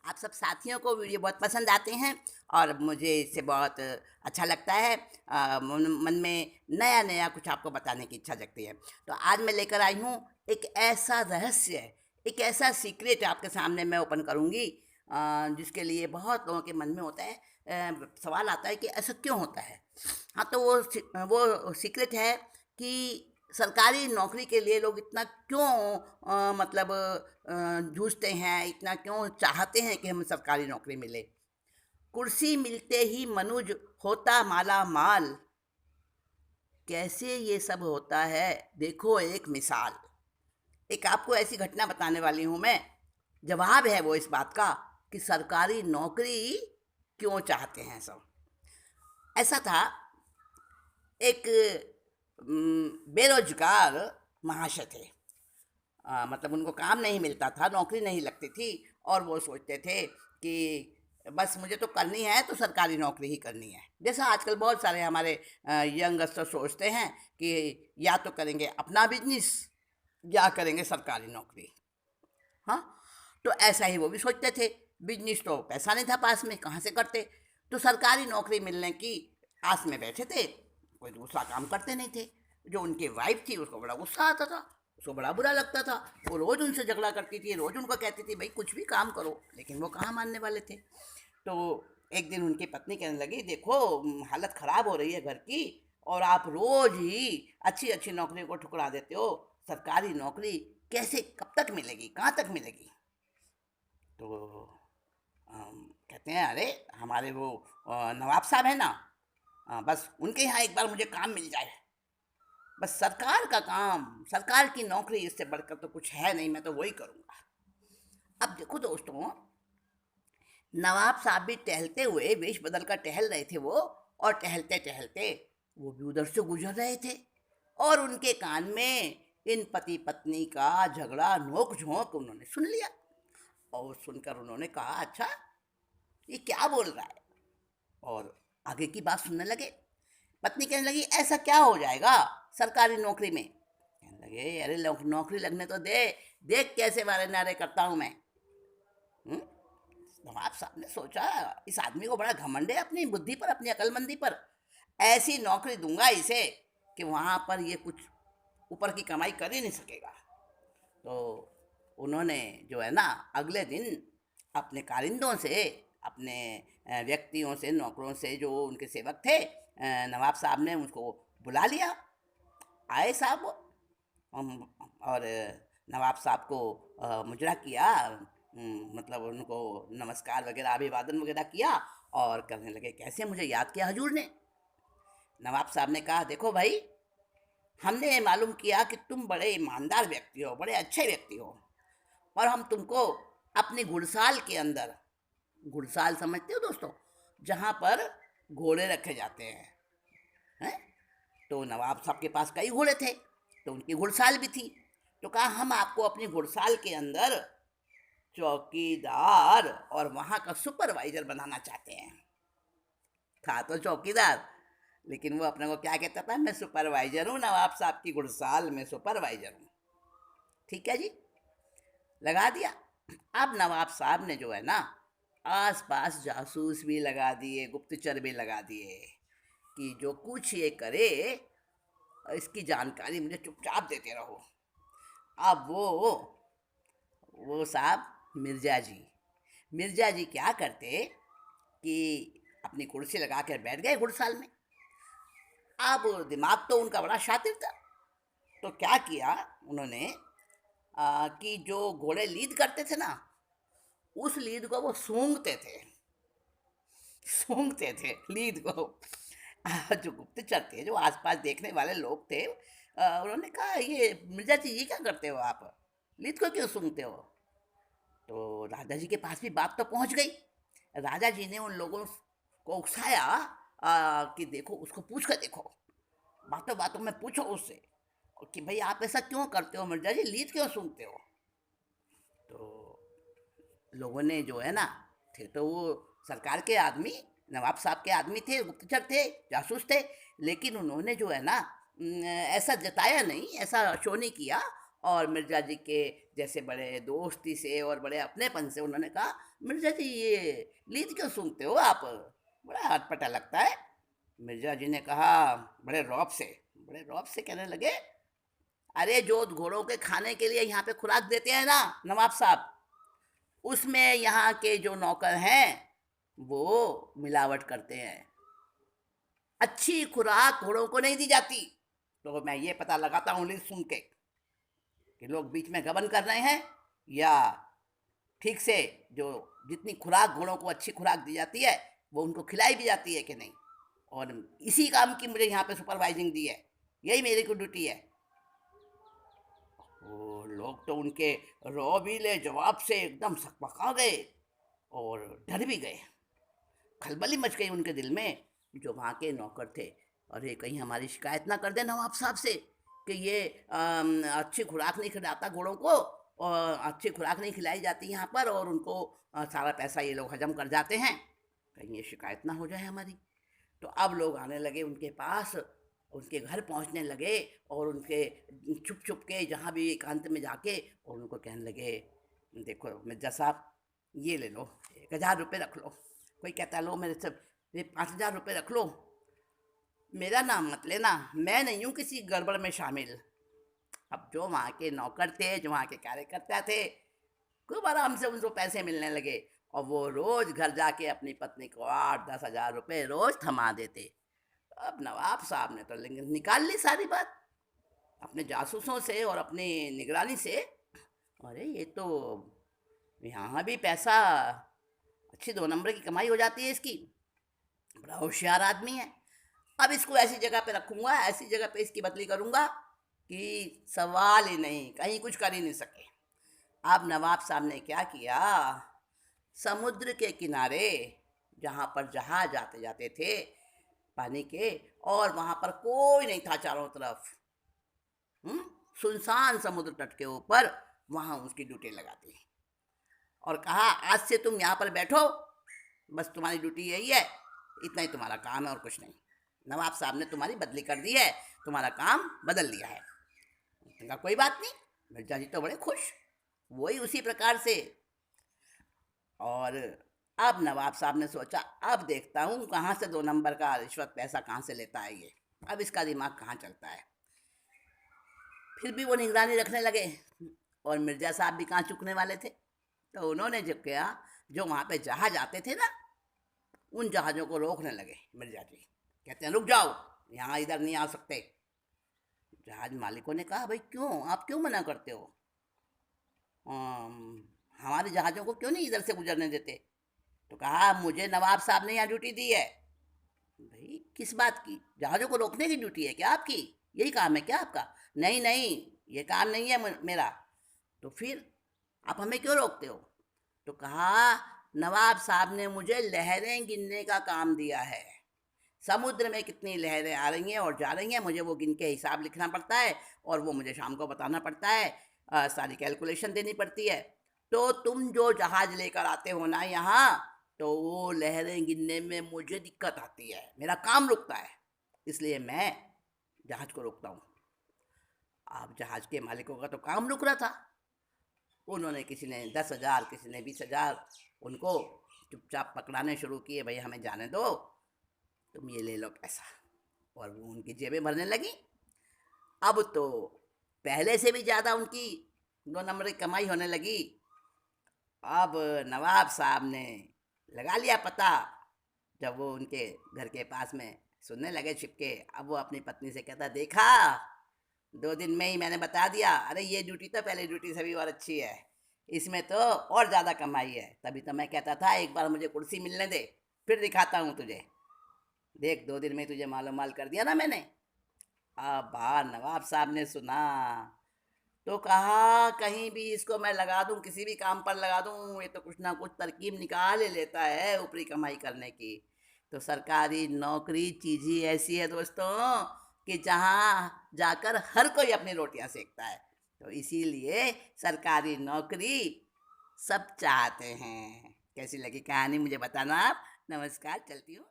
आप सब साथियों को वीडियो बहुत पसंद आते हैं और मुझे इससे बहुत अच्छा लगता है। मन मन में नया-नया कुछ आपको बताने की इच्छा जगती है। तो आज मैं लेकर आई हूँ एक ऐसा रहस्य, एक ऐसा सीक्रेट आपके सामने मैं ओपन करूँगी, जिसके लिए बहुत लोगों के मन में होता है, सवाल आता है कि ऐसा क्यों होता है? हाँ, तो वो सीक्रेट है कि सरकारी नौकरी के लिए लोग इतना क्यों मतलब जूझते हैं, इतना क्यों चाहते हैं कि हमें सरकारी नौकरी मिले। कुर्सी मिलते ही मनुज होता माला माल, कैसे ये सब होता है, देखो एक मिसाल। एक आपको ऐसी घटना बताने वाली हूँ मैं। जवाब है वो इस बात का कि सरकारी नौकरी क्यों चाहते हैं सब। ऐसा था, एक बेरोजगार महाशय थे। मतलब उनको काम नहीं मिलता था, नौकरी नहीं लगती थी और वो सोचते थे कि बस मुझे तो करनी है तो सरकारी नौकरी ही करनी है। जैसा आजकल बहुत सारे हमारे यंगस्टर सोचते हैं कि या तो करेंगे अपना बिजनेस या करेंगे सरकारी नौकरी। हाँ, तो ऐसा ही वो भी सोचते थे। बिजनेस तो पैसा नहीं था पास में, कहाँ से करते। तो सरकारी नौकरी मिलने की आस में बैठे थे, कोई दूसरा काम करते नहीं थे। जो उनकी वाइफ थी उसको बड़ा गुस्सा आता था, उसको बड़ा बुरा लगता था। वो रोज़ उनसे झगड़ा करती थी, रोज़ उनको कहती थी भाई कुछ भी काम करो, लेकिन वो कहाँ मानने वाले थे। तो एक दिन उनकी पत्नी कहने लगी, देखो हालत ख़राब हो रही है घर की, और आप रोज़ ही अच्छी अच्छी नौकरी को ठुकरा देते हो। सरकारी नौकरी कैसे, कब तक मिलेगी, कहाँ तक मिलेगी? तो कहते हैं, अरे हमारे वो नवाब साहब है ना, बस उनके यहाँ एक बार मुझे काम मिल जाए। बस सरकार का काम, सरकार की नौकरी, इससे बढ़कर तो कुछ है नहीं, मैं तो वही करूँगा। अब देखो दोस्तों, नवाब साहब भी टहलते हुए वेश बदल कर टहल रहे थे वो, और टहलते टहलते वो भी उधर से गुजर रहे थे, और उनके कान में इन पति पत्नी का झगड़ा नोक झोंक उन्होंने सुन लिया। और सुनकर उन्होंने कहा, अच्छा ये क्या बोल रहा है, और आगे की बात सुनने लगे। पत्नी कहने लगी, ऐसा क्या हो जाएगा सरकारी नौकरी में? कहने लगे, अरे नौकरी लगने तो दे, देख कैसे वारे नारे करता हूँ मैं। हम्म? नवाब साहब ने सोचा, इस आदमी को बड़ा घमंड है अपनी बुद्धि पर, अपनी अकलमंदी पर। ऐसी नौकरी दूंगा इसे कि वहाँ पर ये कुछ ऊपर की कमाई कर ही नहीं सकेगा। तो उन्होंने जो है ना, अगले दिन अपने कारिंदों से, अपने व्यक्तियों से, नौकरों से, जो उनके सेवक थे, नवाब साहब ने उसको बुला लिया। आए साहब, और नवाब साहब को मुजरा किया, मतलब उनको नमस्कार वगैरह, अभिवादन वगैरह किया, और कहने लगे, कैसे मुझे याद किया हजूर ने? नवाब साहब ने कहा, देखो भाई, हमने ये मालूम किया कि तुम बड़े ईमानदार व्यक्ति हो, बड़े अच्छे व्यक्ति हो, और हम तुमको अपनी घुड़साल के अंदर, घुड़साल समझते हो दोस्तों, जहाँ पर घोड़े रखे जाते हैं? तो नवाब साहब के पास कई घोड़े थे, तो उनकी घुड़साल भी थी। तो कहा, हम आपको अपनी घुड़साल के अंदर चौकीदार और वहाँ का सुपरवाइजर बनाना चाहते हैं। था तो चौकीदार, लेकिन वो अपने को क्या कहता था, मैं सुपरवाइजर हूँ, नवाब साहब की घुड़साल में सुपरवाइजर हूँ। ठीक है जी, लगा दिया। अब नवाब साहब ने जो है ना, आस पास जासूस भी लगा दिए, गुप्तचर भी लगा दिए, कि जो कुछ ये करे इसकी जानकारी मुझे चुपचाप देते रहो। अब वो साहब, मिर्जा जी क्या करते कि अपनी कुर्सी लगा कर बैठ गए घुड़साल में। अब दिमाग तो उनका बड़ा शातिर था, तो क्या किया उन्होंने, कि जो घोड़े लीद करते थे ना, उस लीद को वो सूंघते थे लीद को। जो गुप्तचर थे, जो आसपास देखने वाले लोग थे, उन्होंने कहा, ये मिर्जा जी ये क्या करते हो आप, लीद को क्यों सूंघते हो? तो राजा जी के पास भी बात तो पहुंच गई। राजा जी ने उन लोगों को उकसाया, कि देखो, उसको पूछ कर देखो, बातों बातों में पूछो उससे, और कि भाई आप ऐसा क्यों करते हो मिर्जा जी, लीद क्यों सूंघते हो? तो लोगों ने जो है ना, थे तो वो सरकार के आदमी, नवाब साहब के आदमी थे, गुप्तचर थे, जासूस थे, लेकिन उन्होंने जो है ना, ऐसा जताया नहीं, ऐसा शो नहीं किया, और मिर्ज़ा जी के जैसे बड़े दोस्ती से और बड़े अपनेपन से उन्होंने कहा, मिर्ज़ा जी ये लीद क्यों सूंघते हो आप? बड़ा अटपटा लगता है। मिर्ज़ा जी ने कहा बड़े रौब से कहने लगे, अरे जो घोड़ों के खाने के लिए यहाँ पे खुराक देते हैं ना नवाब साहब, उसमें यहाँ के जो नौकर हैं, वो मिलावट करते हैं। अच्छी खुराक घोड़ों को नहीं दी जाती। तो मैं ये पता लगाता हूँ लीड सुन के कि लोग बीच में गबन कर रहे हैं या ठीक से जो जितनी खुराक घोड़ों को अच्छी खुराक दी जाती है वो उनको खिलाई भी जाती है कि नहीं। और इसी काम की मुझे यहाँ पे सुपरवाइजिंग दी है, यही मेरी को ड्यूटी है। वो लोग तो उनके रौबीले जवाब से एकदम सकपका गए और डर भी गए। खलबली मच गई उनके दिल में। जो वहाँ के नौकर थे, अरे कहीं हमारी शिकायत ना कर दे नवाब साहब से कि ये अच्छी खुराक नहीं खिलाता घोड़ों को और अच्छी खुराक नहीं खिलाई जाती यहाँ पर और उनको सारा पैसा ये लोग हजम कर जाते हैं, कहीं ये शिकायत ना हो जाए हमारी। तो अब लोग आने लगे उनके पास, उनके घर पहुँचने लगे और उनके छुप छुप के जहाँ भी एकांत में जाके और उनको कहने लगे, देखो मिर्ज़ा साहब ये ले लो, 1000 रुपये रख लो। कोई कहता लो मेरे से ये 5000 रुपये रख लो, मेरा नाम मत लेना, मैं नहीं हूँ किसी गड़बड़ में शामिल। अब जो वहाँ के नौकर थे, जो वहाँ के कार्यकर्ता थे, खूब आराम से उनको पैसे मिलने लगे और वो रोज़ घर जाके अपनी पत्नी को 8-10 हज़ार रुपये रोज़ थमा देते। अब नवाब साहब ने तो निकाल ली सारी बात अपने जासूसों से और अपनी निगरानी से। अरे ये तो यहाँ भी पैसा अच्छी 2 नंबर की कमाई हो जाती है इसकी, बड़ा होशियार आदमी है। अब इसको ऐसी जगह पे रखूँगा, ऐसी जगह पे इसकी बदली करूँगा कि सवाल ही नहीं, कहीं कुछ कर ही नहीं सके। अब नवाब साहब ने क्या किया, समुद्र के किनारे जहाँ पर जहाज आते जाते थे पानी के, और वहाँ पर कोई नहीं था चारों तरफ, सुनसान समुद्र तट के ऊपर, वहाँ उसकी ड्यूटी लगा दी और कहा आज से तुम यहाँ पर बैठो, बस तुम्हारी ड्यूटी यही है, इतना ही तुम्हारा काम है और कुछ नहीं। नवाब साहब ने तुम्हारी बदली कर दी है, तुम्हारा काम बदल दिया है। कहा कोई बात नहीं। मिर्जा जी तो बड़े खुश, वही उसी प्रकार से। और अब नवाब साहब ने सोचा अब देखता हूँ कहाँ से 2 नंबर का रिश्वत पैसा कहाँ से लेता है ये, अब इसका दिमाग कहाँ चलता है। फिर भी वो निगरानी रखने लगे और मिर्जा साहब भी कहाँ चुकने वाले थे। तो उन्होंने जो किया, जो वहाँ पे जहाज आते थे ना, उन जहाज़ों को रोकने लगे मिर्जा जी। कहते हैं रुक जाओ, यहाँ इधर नहीं आ सकते। जहाज मालिकों ने कहा भाई क्यों, आप क्यों मना करते हो, हमारे जहाज़ों को क्यों नहीं इधर से गुजरने देते। तो कहा मुझे नवाब साहब ने यहाँ ड्यूटी दी है। भाई किस बात की, जहाज़ों को रोकने की ड्यूटी है क्या आपकी, यही काम है क्या आपका। नहीं नहीं, ये काम नहीं है मेरा। तो फिर आप हमें क्यों रोकते हो। तो कहा नवाब साहब ने मुझे लहरें गिनने का काम दिया है, समुद्र में कितनी लहरें आ रही हैं और जा रही हैं, मुझे वो गिन के हिसाब लिखना पड़ता है और वो मुझे शाम को बताना पड़ता है, सारी कैलकुलेशन देनी पड़ती है। तो तुम जो जहाज़ लेकर आते हो ना यहाँ, तो वो लहरें गिनने में मुझे दिक्कत आती है, मेरा काम रुकता है, इसलिए मैं जहाज़ को रोकता हूँ। अब जहाज़ के मालिकों का तो काम रुक रहा था, उन्होंने किसी ने 10,000 किसी ने 20,000 उनको चुपचाप पकड़ाने शुरू किए, भाई हमें जाने दो, तुम ये ले लो पैसा। और वो उनकी जेबें भरने लगी। अब तो पहले से भी ज़्यादा उनकी 2 नंबर की कमाई होने लगी। अब नवाब साहब ने लगा लिया पता, जब वो उनके घर के पास में सुनने लगे छिपके। अब वो अपनी पत्नी से कहता देखा 2 दिन में ही मैंने बता दिया, अरे ये ड्यूटी तो पहले ड्यूटी से भी और अच्छी है, इसमें तो और ज़्यादा कमाई है। तभी तो मैं कहता था एक बार मुझे कुर्सी मिलने दे, फिर दिखाता हूँ तुझे, देख 2 दिन में तुझे मालो माल कर दिया ना मैंने। अब नवाब साहब ने सुना तो कहा कहीं भी इसको मैं लगा दूं, किसी भी काम पर लगा दूं, ये तो कुछ ना कुछ तरकीब निकाल ही लेता है ऊपरी कमाई करने की। तो सरकारी नौकरी चीज़ ही ऐसी है दोस्तों कि जहाँ जाकर हर कोई अपनी रोटियां सेकता है। तो इसीलिए सरकारी नौकरी सब चाहते हैं। कैसी लगी कहानी मुझे बताना आप। नमस्कार, चलती हूँ।